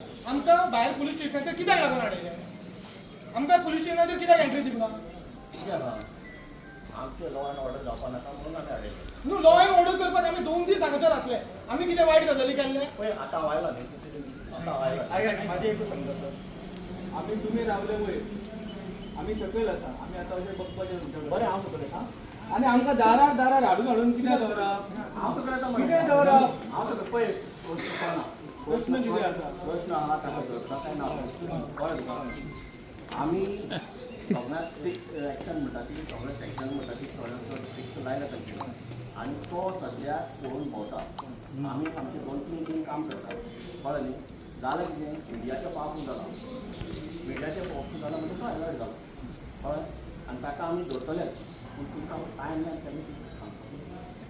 आमकां भायर पुलीस स्टेशनाचेर कित्याक लागून हाडयलें? आमकां पुलीस स्टेशनाचेर कित्याक एंट्री दिवना? आमचे लॉ अँड ऑर्डर जावपा नाका म्हणून आमी हाडयले. न्हू, लॉ अँड ऑर्डर करपाक आमी 2 दीस हांगासर आसले. आमी कितें वायट गजाली केल्ले? पळय आतां वायला न्ही, आतां वायला. माझे एकूच सांगता आम्ही तुम्ही रावले वयर आम्ही सकयल आसा आम्ही आतां अशें बघपाचें तुमच्या बरें हांव सकयल येता. आनी आमकां दारार दारार हाडून कित्याक दवरप? हांव सकयल येता कितें दवरप? हांव सकयल पळय प्रश्न कितें आसा? प्रश्न आहा ताका धरता काय ना कळ्ळें तुका? आमी सगळ्यात स्ट्रिक्ट एक्शन म्हणटा ती सगळें सेक्शन म्हणटा ती सगळ्यांचो स्ट्रिक्ट लायला तांचे आनी तो सद्याक पळोवन भोंवता. आमी आमचें 2-3 दीन काम करता. कळ्ळें न्ही? जालें कितें इंडियाचें पावसूं जाला, मिडियाचें पावसूं जाला म्हणजे तो अलर्ट जालो. कळ्ळें? आनी ताका आमी धरतलेच. पूण तुमकां टायम मेळटा तेन्ना तुमकां सांगता.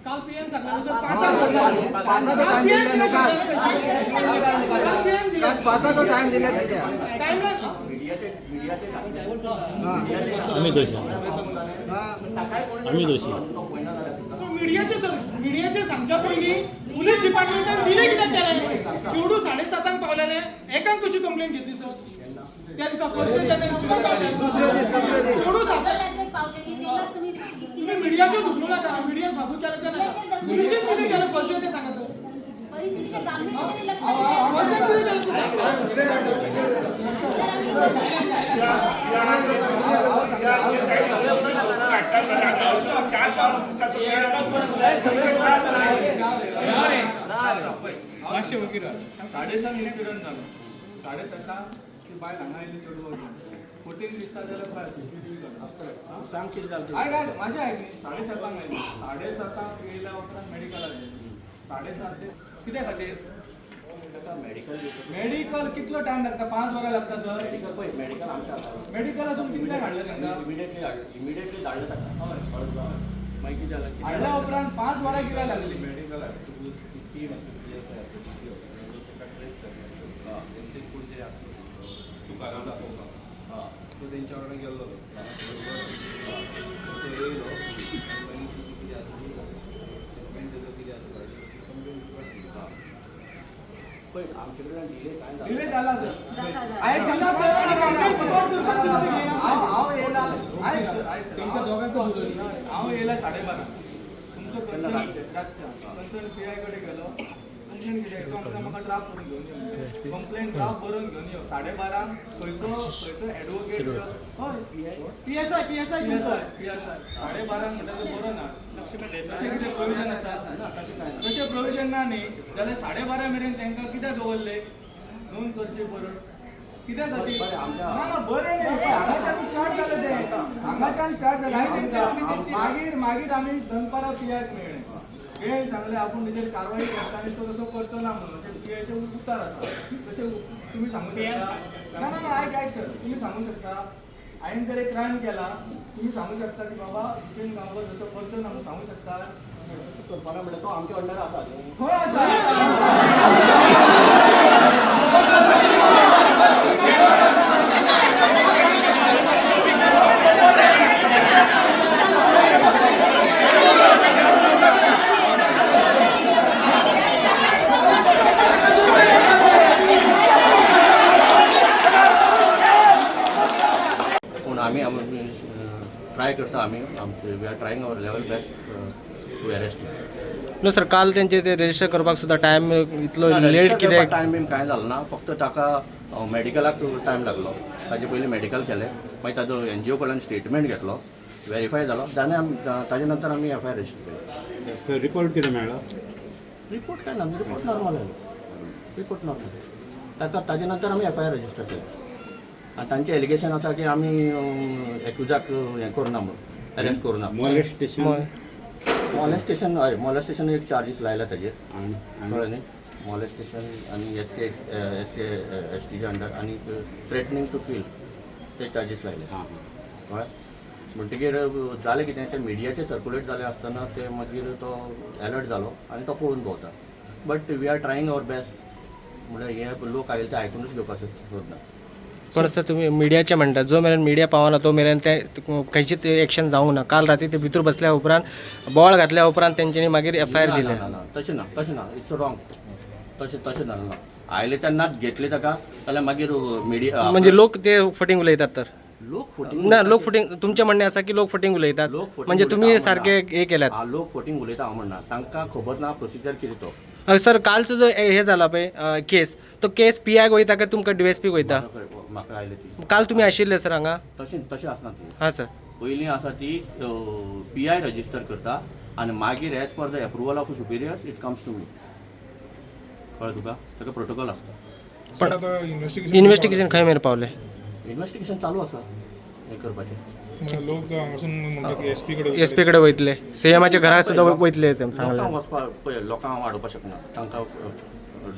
काल पीएम सांगलेलो सर 5 टाइम दिला मिडियाचे सांगच्या पयलीं पुलीस डिपार्टमेंटान डिले कित्याक केलें? चेडूं 7:30 पावलेले, एकाक कशी कंप्लेंट घेतली सर? त्या दिसा फर्स्ट डे तेन्ना इन्सिडंट जालें. चेडूं तुम्ही मीडियाचेर धुकलू नाका, मीडिया सांगू केलं ते नाका. पुलिशेन कितें केलं फर्स्ट डे ते सांगा सर. आवाजान कितें केलं ते सांगा. साडेसात इन्सिडंट जालो. 7:30 ती बायल हांगा आयली चेडूं घेवन 14 दिसता जाल्यार बाय सांग कितें जालें काय माझ्या आहे 7:30 आयली. 7:30 येयल्या उपरांत मेडिकलाक गेली. 7:30 ते कित्या खातीर? मेडिकल कितलो टायम लागता? 5 वरां लागता सर. मेडिकल पळय मेडिकल आमच्या हातांत. मेडिकल असून कितल्याक हाडलें तांकां? इमिडिएटली धाडलें ताका. मागीर कितें जालें? हाडल्या उपरांत 5 वरां कित्याक लागली? मेडिकल तुकाराम दाखोवपाक सो तेंच्या वांगडा गेल्लो येयलो पळय आमचे कडल्यान डिले कांय जालो. डिले जाला सर. हांवें सांगला सर आनी कंप्लेंट रिपोर्ट करपाक सुद्दां दिली. हांव येयला तेंच्या दोगांचो हांव येयला 12:30. तुमचो कन्सर्न पीआय कडेन गेलो. कंप्लेंट कितें आमकां म्हाका ड्राफ्ट करून घेवन यो. कंप्लेंट ड्राफ्ट बरोवन घेवन यो. 12:30 खंयचो एडवोकेट हय पीएसआय 12:30 म्हणटा तो बरो ना. तशें कितें प्रोविजन आसा? तशें प्रोविजन ना न्ही जाल्यार 12:30 मेरेन तांकां कित्याक दवरले? नोंद करची बरोवन कित्याक खातीर? ना ना बरें न्ही हांगाच्यान स्टार्ट जालें तें. हांगाच्यान स्टार्ट जालें. मागीर आमी दनपारां पीआयक मेळ्ळे. पीआय सांगलें आपूण तेजेर कारवाई करता आनी तो तसो करचो ना म्हणून. अशें पीआयचे उतार आसा. तशें तुमी सांगूंक शकता? ना ना ना आयक सर तुमी सांगूंक शकता हांवें जर एक क्रायम केला तुम्ही सांगू शकता की बाबा तुवें कामगार जसो करचो ना म्हणून सांगू शकता? करपाना म्हणटा तो आमच्या अंडर आसा न्ही. खंय आसा? पूण आमी ट्राय करता. आमी we are trying our level best to arrest. No sir काल त्यांचे ते रजिस्टर करपाक सुद्दां टायम इतलो लेट कित्याक? टायम बीन कांय जालो ना. फक्त ताका मेडिकलाक टायम लागलो. ताजे पयलीं मेडिकल केलें मागीर ताजो एनजीओ कडल्यान स्टेटमेंट घेतलो व्हेरीफाय जालो ताजे नंतर आमी एफआयआर रजिस्टर केली. रिपोर्ट कितें मेळ्ळो? रिपोर्ट काय ना रिपोर्ट नॉर्मल रिपोर्ट नॉर्मल ताजे नंतर आमी एफआयआर रजिस्टर केली. आनी तांचें एलिगेशन आसा की आमी एक्युजाक हें करुना म्हणून अरेस्ट करुना. मॉलेस्टेशन हय मॉलेस्टेशन एक चार्जीस लायला ताजेर. कळ्ळें न्ही? मॉलेस्टेशन आनी SC/ST अंडर आनी थ्रेटनिंग टू किल ते चार्जीस लायले. कळ्ळें? म्हणटकीर जालें कितें तें मिडियाचेर सर्कुलेट जालें आसतना ते मागीर तो अलर्ट जालो आनी तो पळोवन भोंवता. But we are trying our best. म्हणल्यार हे लोक आयले ते आयकूनच घेवपाक सोदना. परत तुम्ही मिडियाचे म्हणटा जो मेरेन मिडिया पावना तो मेरेन ते खंयचीच एक्शन जावंक ना. काल राती ते भितर बसल्या उपरांत बॉल घातल्या उपरांत तेंच्यांनी मागीर एफआयआर दिले. तशें ना इट्स रॉंग. तशें जालें ना. आयले तेन्नाच घेतले ताका जाल्यार मागीर मिडिया म्हणजे लोक ते फटींग उलयतात तर लोक फुटींग ना लोक फुटींग तुमचे म्हणणे असा की लोक फटींग उलयतात लोक फुटींग म्हणजे तुम्ही उलयता सारखे हे केल्यात लोक फुटींग उलयता हांव म्हणना तांकां खबर ना प्रोसिजर कितें तो सर कालचो जो हे जाला पळय केस तो केस PI वयता काय तुमकां DSP वयता म्हाका आयले ती काल तुमी आशिल्ले सर हांगा तशें आसना ती हां सर पयलीं आसा ती PI रजिस्टर करता आनी मागीर as per the approval of superiors it comes to me कळ्ळें तुका ताका प्रोटोकॉल आसता पण आता इन्व्हेस्टिगेशन खंय मेरेन पावलें इन्व्हेस्टिगेशन चालू आसा हें करपाचें लोक हांगासून म्हणटात की SP कडे SP कडे वयतले CMच्या घराक सुद्दां वयतले ते सांगलें लोकांक वचपाक पळय लोकांक हांव वाडोवपाक शकना तांकां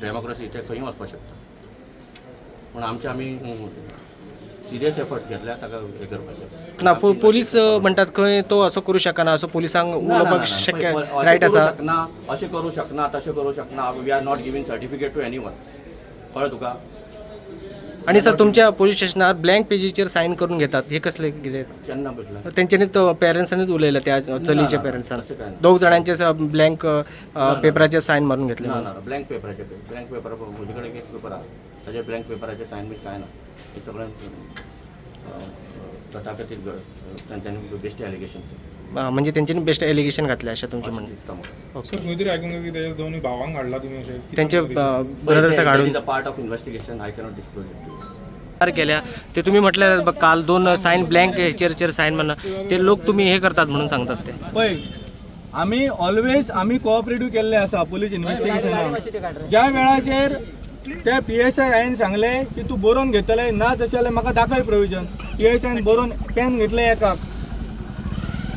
डेमोक्रेसी ते खंय वचपाक शकता पूण आमी सिरियस एफर्ट्स घेतल्या ताका हें करपाचें ना पोलीस म्हणटात खंय तो असो करूं शकना असो पुलिसांक उलोवपाक शक्य रायट आसा अशें करूं शकना तशें करूं शकना we are not giving certificate to anyone कळ्ळें तुका आणि सर तुमच्या पोलीस स्टेशनार ब्लँक पेजीचेर सायन करून घेतात हे कसले कितें केन्ना भेटला तेंच्यांनी तो पेरंट्सांनीच उलयला त्या चलीच्या पेरंट्सान तशें कांय ना. दोग जाणांचे ब्लँक पेपराचेर सायन मारून घेतले ना ना ब्लँक पेपराचेर ब्लँक पेपर म्हजे कडेन केस पेपर आहा ताजेर ब्लँक पेपराचेर सायन बी कांय ना हे सगळें गटा खातीर तांच्यांनी बेश्टे एलिगेशन म्हणजे तेंच्यांनी बेस्ट एलिगेशन घातलें अशें तुमचें म्हणणें दिसता म्हाका सर खंय तरी आयकूंक की तेच्या दोनूय भावांक हाडला तुमी अशें तेंचे ब्रदर्साक हाडून part of investigation I cannot disclose it केल्या ते तुम्ही म्हटलं काल 2 सायन ब्लँक हेचेर सायन म्हणून ते लोक तुम्ही हे करतात म्हणून सांगतात ते पळय आमी ऑलवेज आमी कोऑपरेटीव केल्ले आसा पुलीस इन्व्हेस्टिगेशनाक ज्या वेळाचेर त्या PSI सांगले की तूं बरोवन घेतले ना जशें जाल्यार म्हाका दाखय प्रोविजन PSI बरोवन पेन घेतले एकाक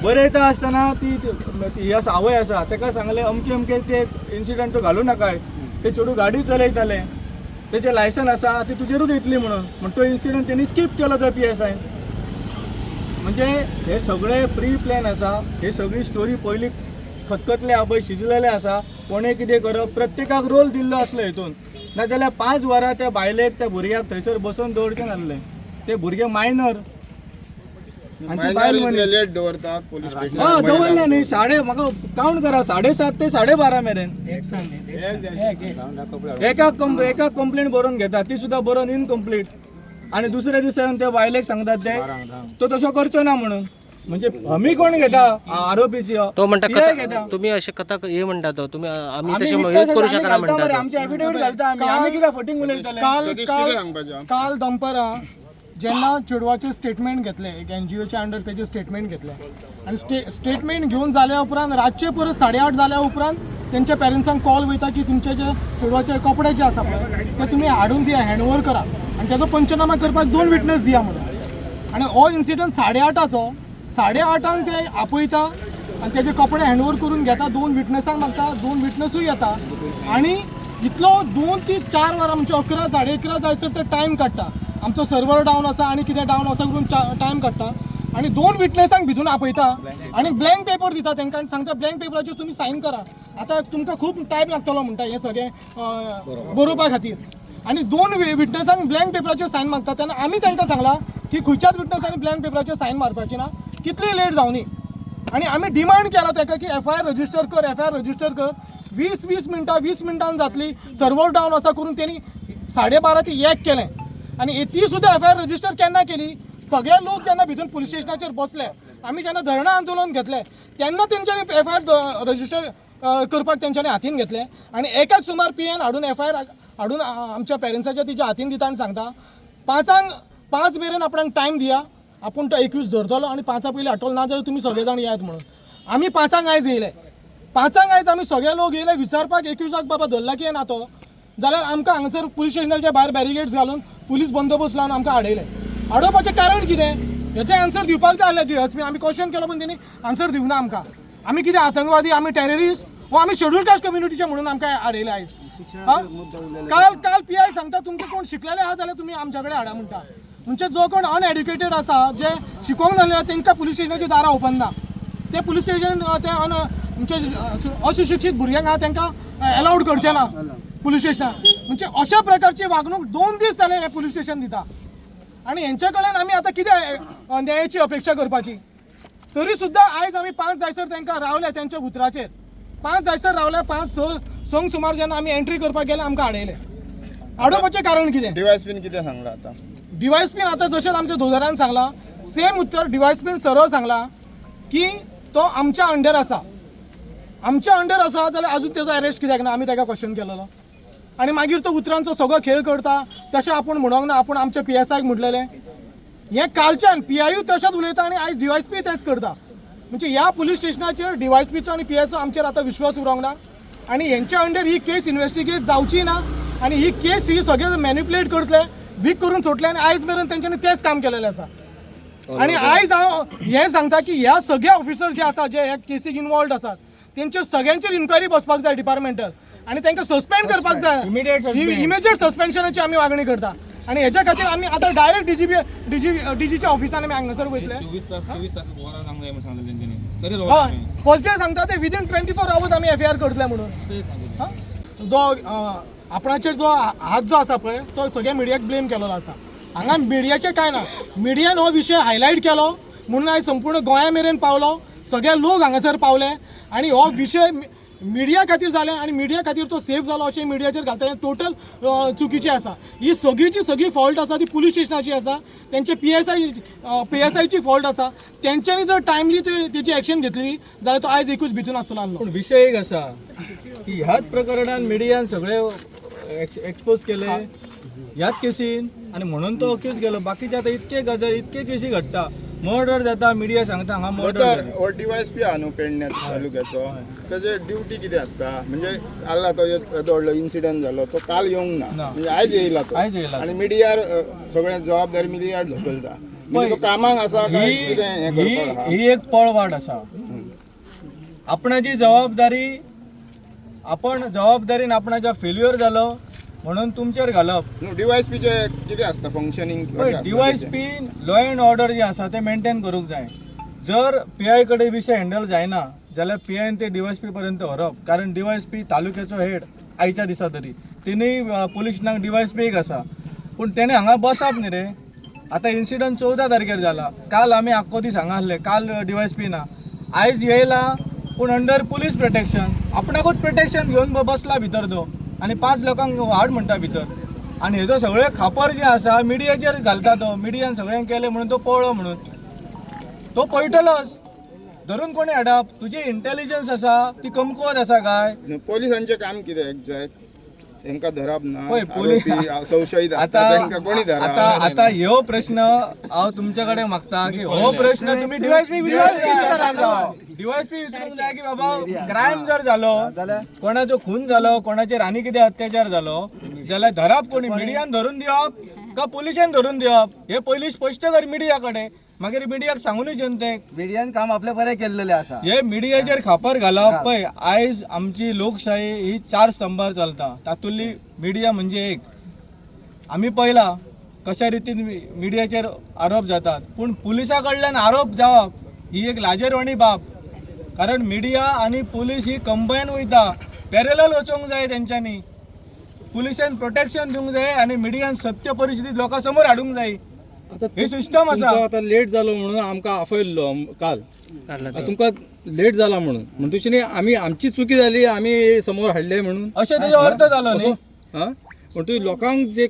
बरयता आसतना ती आवय आसा ताका सांगले अमके ते इन्सिडंट घालूं नाकाय ते चेडूं गाडी चलयताले तेचें लायसन आसा ती तुजेरूच येतली म्हणून तो इन्सिडंट तेणी स्कीप केलो त्या PSI म्हणजे हे सगळे प्री प्लॅन आसा हे सगळी स्टोरी पयली खतखतले आहा पळय शिजलेले आसा कोणें कितें करप प्रत्येकाक रोल दिल्लो आसलो हितून नाजाल्यार 5 वरां त्या बायलेक त्या भुरग्याक थंयसर बसोवन दवरचें नासलें ते भुरगे मायनर आनी ती बायल मनीस दवरले न्ही म्हाका कावंट करा 7:30 ते 12:30 मेरेन एका कंप्लेंट बरोवन घेता ती सुद्दां बरोवन इनकम्प्लीट आनी दुसऱ्या दिसा त्या बायलेक सांगतात ते तो तसो करचो ना म्हणून म्हणजे आमी कोण घेता आरोपीची तो म्हणटा PI घेता तुम्ही असे कथा हे म्हणतात तुम्ही आम्ही आमी तसे witness हेच करू आमी शकना घालता म्हणतात मरे, आमचे एफिडेविट घालता आमी कित्याक फटींग उलयतले काल दनपारां जेन्ना चेडवाचे स्टेटमेंट घेतले एक NGOच्या अंडर तेचे स्टेटमेंट घेतले आणि स्टेटमेंट घेऊन जाल्या उपरांत रातचे परत 8:30 जाल्या उपरांत त्यांच्या पेरंट्सांक कॉल वयता की तुमचे जे चेडवाचे कपडे जे आसा पळय ते तुमी हाडून दिया हँडओवर करा आणि त्याचो पंचनामा करपाक 2 विटनेस दिया म्हणून आणि हो इन्सिडंट 8:30चा 8:30 ते आपयता आणि त्याचे कपडे हँडओवर करून घेता 2 विटनेसांक मागता 2 विटनेसूय येता आणि इतलो 2 ते 4 वरां म्हणजे 11 11:30 जायसर ते टायम काडटा आमचो सर्वर डावन आसा आणि कितें डावन आसा करून टायम काडटा आणि 2 विटनेसांक भितून आपयता आणि ब्लँक पेपर दिता तांकां आनी सांगता ब्लँक पेपराचेर तुमी सायन करा आतां तुमकां खूब टायम लागतलो म्हणटा हें सगळें बरोवपा खातीर आणि 2 विटनेसांक ब्लँक पेपराचेर सायन मागता तेन्ना आमी तांकां सांगला की खंयच्याच विटनेसांनी ब्लँक पेपराचेर सायन मारपाची ना कितली लेट जावनी आणि आमी डिमांड केला ताका की FIR रजिस्टर कर 20 मिनटां जातली सर्वर डावन आसा करून तेणी 12:30 ते 1 केलें आणि ती सुद्दां FIR रजिस्टर केन्ना केली सगळे लोक जेन्ना भितून पुलीस स्टेशनाचेर बसले आमी जेन्ना धरणा आंदोलन घेतलें तेन्ना तेंच्यांनी FIR रजिस्टर करपाक तेंच्यांनी हातीन घेतलें आणि एकाक सुमार PN हाडून FIR हाडून आमच्या पेरंट्साच्या तिच्या हातीन दिता आनी सांगता 5 मेरेन आपणाक टायम दिया आपूण तो 21 धरतलो आणि 5 पयलीं हाडटलो ना जाल्यार तुमी सगळे जाण यात म्हणून आमी 5 आयज येयले 5 आयज आमी सगळे लोक येयले विचारपाक 21 बाबा धरला की ना तो जाल्यार आमकां हांगासर पुलीस स्टेशनाच्या भायर बॅरिगेड्स घालून पुलीस बंदोबस्त लावन आमकां हाडयले हाडोवपाचें कारण कितें हेचें आन्सर दिवपाक जाय आसलें DSP आमी क्वेश्चन केलो पण तेणी आन्सर दिवना आमकां आमी कितें आतंकवादी आमी टेररिस्ट वो आमी शेड्यूल कास्ट कम्युनिटीचे म्हणून आमकां हाडयले आयज काल PI सांगता तुमचे कोण शिकलेले आहा जाल्यार तुमी आमच्या कडेन हाडा म्हणटा म्हणजे जो कोण अनएड्युकेटेड आसा जे शिकोवंक नासले तांकां पुलीस स्टेशनाची दारां ओपन ना ते पुलीस स्टेशन ते म्हणजे अशिक्षीत भुरग्यांक आहा तांकां अलाउड करचे ना पुलीस स्टेशनाक म्हणजे अशा प्रकारची वागणूक 2 दीस जाले हे पुलीस स्टेशन दिता आणि हेंच्या कडल्यान आमी आतां कितें न्यायाची अपेक्षा करपाची तरी सुद्दां आयज आमी 5 जायसर तांकां रावले तेंच्या उतराचेर 5 जायसर रावले 5 संक सुमार जेन्ना आमी एंट्री करपाक गेले आमकां हाडयले आडोवपाचें कारण कितें? डीवायएसपीन कितें सांगलां आतां? डीवायएसपीन आतां जशें आमच्या दोतोरान सांगलां सेम उत्तर डीवायएसपीन सरळ सांगलां की तो आमच्या अंडर आसा. आमच्या अंडर आसा जाल्यार आजून तेजो अरेस्ट कित्याक ना? आमी ताका क्वेश्चन केलेलो आनी मागीर तो उतरांचो सगळो खेळ करता. तशें आपूण म्हणूंक ना, आपूण आमच्या PSIक म्हटलेलें हें कालच्यान PIU तशेंच उलयता आनी आयज डीवायएसपी तेंच करता. म्हणजे ह्या पुलीस स्टेशनाचेर डीवायएसपीचो आनी PIचो आमचेर आतां विश्वास उरोंक ना आनी हेंच्या अंडर ही केस इन्व्हेस्टिगेट जावची ना आनी ही केस ही सगळे मॅन्युप्युलेट करतले, वीक करून सोडले आनी आयज मेरेन तेंच्यांनी तेच काम केलेलें आसा. आनी आयज हांव हें सांगता की ह्या सगळे ऑफिसर जे आसा जे ह्या केसीक इन्वॉल्ड आसात तेंचेर सगळ्यांचेर इन्क्वायरी बसपाक जाय डिपार्टमेंटल आनी तांकां सस्पेंड करपाक जाय. इमिडिएट सस्पेन्शनाची आमी मागणी करता आनी हेच्या खातीर आमी आतां डायरेक्ट डीजीच्या ऑफिसान आमी हांगासर वयतले. 24 तास बोरा सांगूंक जाय म्हणून सांगलें तेंच्यांनी. तरी हय, फर्स्ट डे सांगता ते विदीन 24 आवर्स आमी FIR करतले म्हणून. जो आपणाचेर जो हात जो आसा पळय तो सगळ्या मिडियाक ब्लेम केलेलो आसा. हांगा मिडियाचें कांय ना, मिडियान हो विशय हायलायट केलो म्हणून आयज संपूर्ण गोंया मेरेन पावलो, सगळे लोक हांगासर पावले आनी हो विशय मिडिया खातीर जालें आनी मिडिया खातीर तो सेफ जालो अशें मिडियाचेर घालता हें टोटल चुकीचें आसा. ही सगळीची फॉल्ट आसा ती पुलीस स्टेशनाची आसा, तेंचे PSIची फॉल्ट आसा. तेंच्यांनी जर टायमली तेची एक्शन घेतली जाल्यार तो आयज एकूच भितून आसतलो आसलो. पूण विशय एक आसा की ह्याच प्रकरणान मिडियान सगळे एक्सपोज केले ह्याच केसीन आनी म्हणून तो अक्यूज केलो. बाकीचे आतां इतके गजाल इतके केसी घडटा, मर्डर जाता, मिडिया सांगता हांगा मर्डर तर हो डीवायएसपी आहा न्हू पेडण्यात तालुक्याचो, तेजे ड्युटी कितें आसता? म्हणजे काल तो व्हडलो इन्सिडंट जालो तो काल येवंक ना, म्हणजे आयज येयला तो आनी मिडियार सगळें जबाबदारी मिडियार ढकलता. म्हणजे तो कामाक आसा काय कितें हें करपाक आहा? ही एक पळवाट आसा. आपणाची जबाबदारी आपण जबाबदारीन आपणाच्या फेल्युअर जालो म्हणून तुमचेर घालप. डीवायएसपीचे कितें आसता functioning? DySP law and order जे आसा ते मेंटेन करूंक जाय. जर PI कडेन विशय हँडल जायना जाल्यार PIन ते DYSP पर्यंत व्हरप, कारण DYSP तालुक्याचो हेड आयच्या दिसा तरी तिनूय पुलीस स्टेशनाक DYSP एक आसा. पूण तेणें हांगा बसप न्ही रे. आतां इन्सिडंट 14 तारखेर जाला, काल आमी आख्खो दीस हांगा आसले, काल DYSP ना, आयज येयला पूण अंडर पुलीस प्रोटेक्शन, आपणाकूच प्रोटेक्शन घेवन बसला भितर तो आनी 5 लोकांक हाड म्हणटा भितर. आनी हेजो सगळे खापर जे आसा मिडियाचेर घालता तो, मिडियान सगळें केलें म्हणून तो पळलो म्हणून तो पळयतलोच. धरून कोणी हाडप? तुजी इंटेलिजन्स आसा ती कमकुवत आसा काय? पोलिसांचें काम कितें एक्झॅक्ट? तेंकां धरप ना, पळय पोलीस संशयीत आसता तेंकां कोणी धरप? आता ह्यो प्रश्न हांव तुमच्या कडेन मागता की हो प्रश्न तुम्ही DYSP विचारूंक जाय की बाबा क्रायम जर जालो, कोणाचो खून जालो, कोणाचेर आनी कितें अत्याचार जालो जाल्यार धरप कोणी? मिडियान धरून दिवप का पुलिशेन धरून दिवप? हे पयलीं स्पश्ट कर मिडिया कडेन, मागीर मिडियाक सांगूनय जनतेक. मिडियान काम आपले बरें केल्लेले आसा. हे मिडियाचेर खापर घालप पळय. आयज आमची लोकशाही ही 4 स्तंभार चलता, तातूंतली मिडिया म्हणजे एक. आमी पळयला कशा रितीन मिडियाचेर आरोप जातात, पूण पुलिसा कडल्यान आरोप जावप ही एक लाजेरवाणी बाब. कारण मिडिया आनी पुलीस ही कंबायन वयता, पॅरलल वचोंक जाय तेंच्यांनी. पुलिशेन प्रोटेक्शन दिवंक जाय आनी मिडियान सत्य परिस्थिती लोकां समोर हाडूंक जाय. हे सिस्टम आसा. आता लेट जालो म्हणून आमकां आफयल्लो काल, तुमकां लेट जाला म्हणून तुजी आमी आमची चुकी जाली, आमी समोर हाडले म्हणून अशें तेजो अर्थ जालो न्ही. पण तुमी लोकांक जे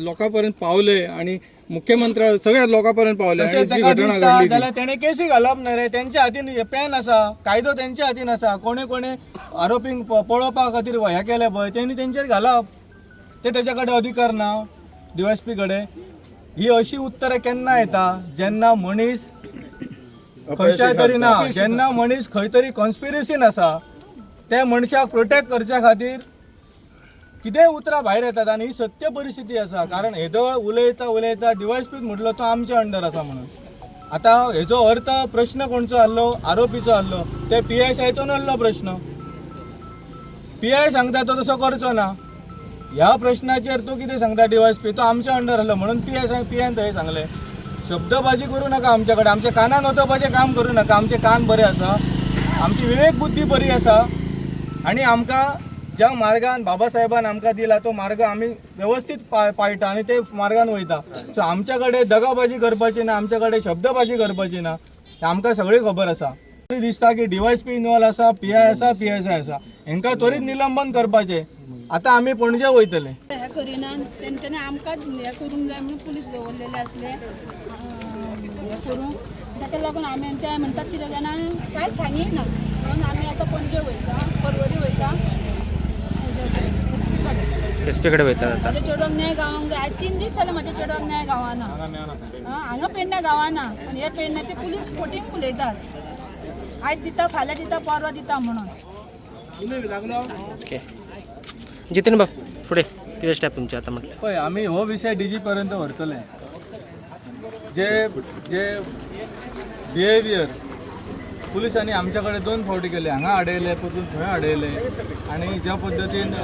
लोकां पर्यंत पावले आनी मुख्यमंत्र्या सगळ्या लोकां पर्यंत पावले आनी जी घटना घडली जाल्यार तेणे केसी घालप न्ही रे. तेंच्या हातीन पॅन आसा, कायदो तेंच्या हातीन आसा. कोणे कोणे आरोपींक पळोवपा खातीर हें केलें पळय तेणी तेंचेर घालप. ते तेच्या कडेन अधिकार ना DYSP कडेन. ही अशी उत्तरां केन्ना येता जेन्ना मनीस खंयच्याय तरी ना, जेन्ना मनीस खंय तरी कॉन्स्पिरसीन आसा, त्या मनशाक प्रोटेक्ट करच्या खातीर कितेंय उतरां भायर येतात आनी ही सत्य परिस्थिती आसा. कारण हेजो उलयता DYSP म्हटलो तो आमच्या अंडर आसा म्हणून. आतां हेजो अर्थ प्रश्न कोणचो आहलो? आरोपीचो आहलो. ते PSIचो नासलो प्रश्न. PI सांगता तो तसो करचो ना. ह्या प्रश्नाचेर तूं कितें सांगता DYSP? तो आमच्या अंडर आहलो म्हणून PIन थंय सांगलें. शब्दबाजी करूं नाका आमच्या कडेन. आमच्या कानान वचपाचें काम करूं नाका. आमचे कान बरे आसा, आमची विवेक बुद्धी बरी आसा आनी आमकां ज्या मार्गान बाबा साहेबान आमकां दिला तो मार्ग आमी व्यवस्थीत पाळटा आनी ते मार्गान वयता. सो आमच्या कडेन दगाबाजी करपाची ना, आमच्या कडेन शब्दबाजी करपाची ना, हें आमकां सगळी खबर आसा. दिसता की DYSP इन्वॉल्व आसा, PI आसा, PSI आसा, हेंका त्वरित निलंबन करपाचे. आता आम्ही पणजे वयतले. हे करिना तेंच्यांनी आमकांच हे करूंक जाय म्हणून पुलीस दवरलेले असले हे करून ताका लागून आमी ते म्हणटात कितें जाणां कांय सांगिना म्हणून आमी आतां पणजे वयता, परवरी वयता, SP कडे वयता आता. म्हाज्या चेडवाक न्याय गावंक जाय. 3 दीस जाले म्हाज्या चेडवाक न्याय गावना. हांगा पेडण्या गावना आनी हे पेडण्याचे पुलीस फोटींग उलयतात आयज दिता, फाल्यां दिता, परवा दिता म्हणून. ओके. जितेन बाब पुढे कितें स्टेप तुमचे आता म्हटलं? पळय आमी हो विशय DG पर्यंत व्हरतले. जे जे बिहेवियर पुलिसांनी आमच्या कडेन 2 फावटी केले, हांगा आडयले, परतून थंय आडयले आनी ज्या पद्दतीन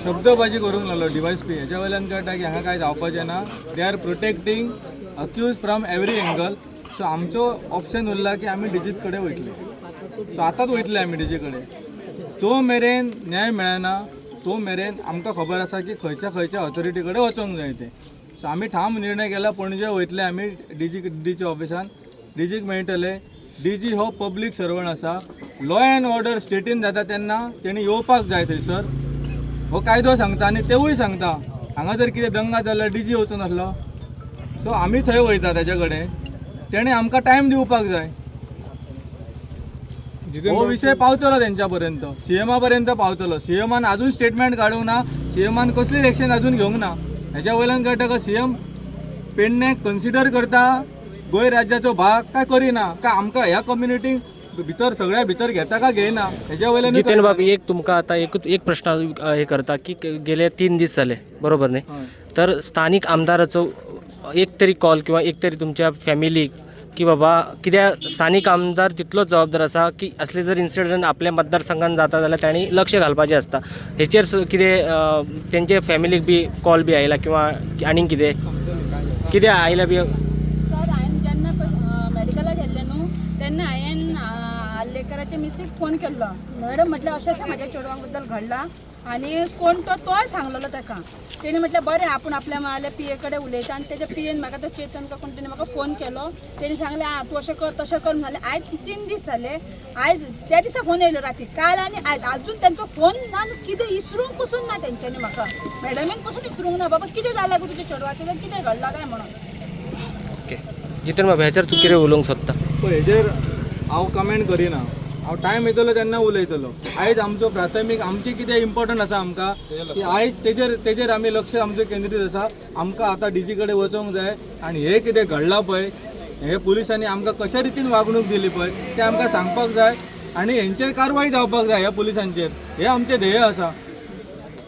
शब्दबाजी करूंक लागलो DYSP, हेच्या वयल्यान कळटा की हांगा कांय जावपाचें ना. They are protecting accused from every angle. So आमचो ऑप्शन उरला की आमी DG कडेन वयतले. सो आतांच वयतले आमी DG कडेन. जो मेरेन न्याय मेळना तो मेरेन आमकां खबर आसा की खंयच्या ऑथॉरिटी कडेन वचोंक जाय ते. सो आमी ठाम निर्णय केला, पणजे वयतले आमी DG ऑफिसान. DGक मेळटले. DG हो पब्लीक सर्वंट आसा. लॉ अँड ऑर्डर स्टेटीन जाता तेन्ना तेणी येवपाक जाय थंयसर. हो कायदो सांगता आनी तेवूय सांगता. हांगा जर कितें दंगा जाल्यार DG वचून आसलो. सो आमी थंय वयता तेजे कडेन. तेणें आमकां टायम दिवपाक जाय. हो विषय पावतलो तेंच्या पर्यंत, CMA पर्यंत पावतलो. CMAन अजून स्टेटमेंट काडूंक ना. CMAन कसलीच एक्शन अजून घेवंक ना. हेच्या वयल्यान कळटा का CM पेडण्याक कन्सिडर करता गोंय राज्याचो भाग काय करिना, काय आमकां ह्या कम्युनिटीक भितर सगळ्या भितर घेता का घेयना, हेच्या वयल्यान. जितेन बाब एक तुमकां आता एक प्रश्न हे करता की गेले 3 दीस जाले बरोबर न्ही, तर स्थानिक आमदाराचो एक तरी कॉल किंवा एक तरी तुमच्या फॅमिलीक की बाबा कित्याक स्थानिक आमदार तितलोच जबाबदार आसा की असले जर इन्सिडंट आपल्या मतदारसंघात जाता जाल्यार तांणी लक्ष घालपाचें आसता. हेचेर कितें तेंचे फॅमिलीक बी कॉल बी आयला किंवा आनीक कितें आयला बी? सर हांवें जेन्ना मेडिकलाक गेल्ले न्हू तेन्ना हांवें आल्लेकराच्या मिसीक फोन केल्लो. मॅडम म्हटलें अशें अशें म्हाज्या चेडवा बद्दल घडलां आनी कोण तोय सांगलेलो ताका. तेणी म्हटलें बरें आपूण आपल्या मागल्या PA कडेन उलयता आनी तेज्या PAन म्हाका तो चेतन का कोण तेणी म्हाका फोन केलो. तेणी सांगलें तूं अशें कर तशें कर म्हणलें. आयज 3 दीस जाले. आयज त्या दिसा फोन येयलो राती, काल आनी आयज अजून तेंचो फोन ना. कितें इसरूंक पसून ना तेंच्यांनी म्हाका. मॅडमीन पसून इसरूंक ना. बाबा कितें जालां गो तुज्या चेडवाचें, कितें घडलां काय म्हणून. ओके. जितेन बाब हेचेर तूं कितें उलोवंक सोदता? पळय हेजेर हांव कमेंट करिना. हांव टायम येतलो तेन्ना उलयतलो. आयज आमचो प्राथमीक आमची कितें इम्पॉर्टंट आसा आमकां की आयज तेजेर आमी लक्ष आमचें केंद्रीत आसा. आमकां आतां DG कडेन वचोंक जाय आनी हे कितें घडलां पळय हे पुलिसांनी आमकां कशा रितीन वागणूक दिली पळय तें आमकां सांगपाक जाय आनी हेंचेर कारवाई जावपाक जाय ह्या पुलिसांचेर. हे आमचें ध्येय आसा.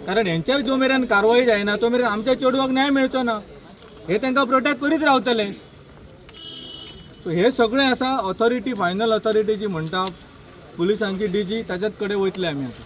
कारण हेंचेर जो मेरेन कारवाई जायना तो मेरेन आमच्या चेडवाक न्याय मेळचो ना. हे तांकां प्रोटेक्ट करीत रावतले. सो हे सगळें आसा. ऑथॉरिटी फायनल ऑथॉरिटी जी म्हणटा पुलिसांची DG ताच्याच कडेन वयतले आमी आतां.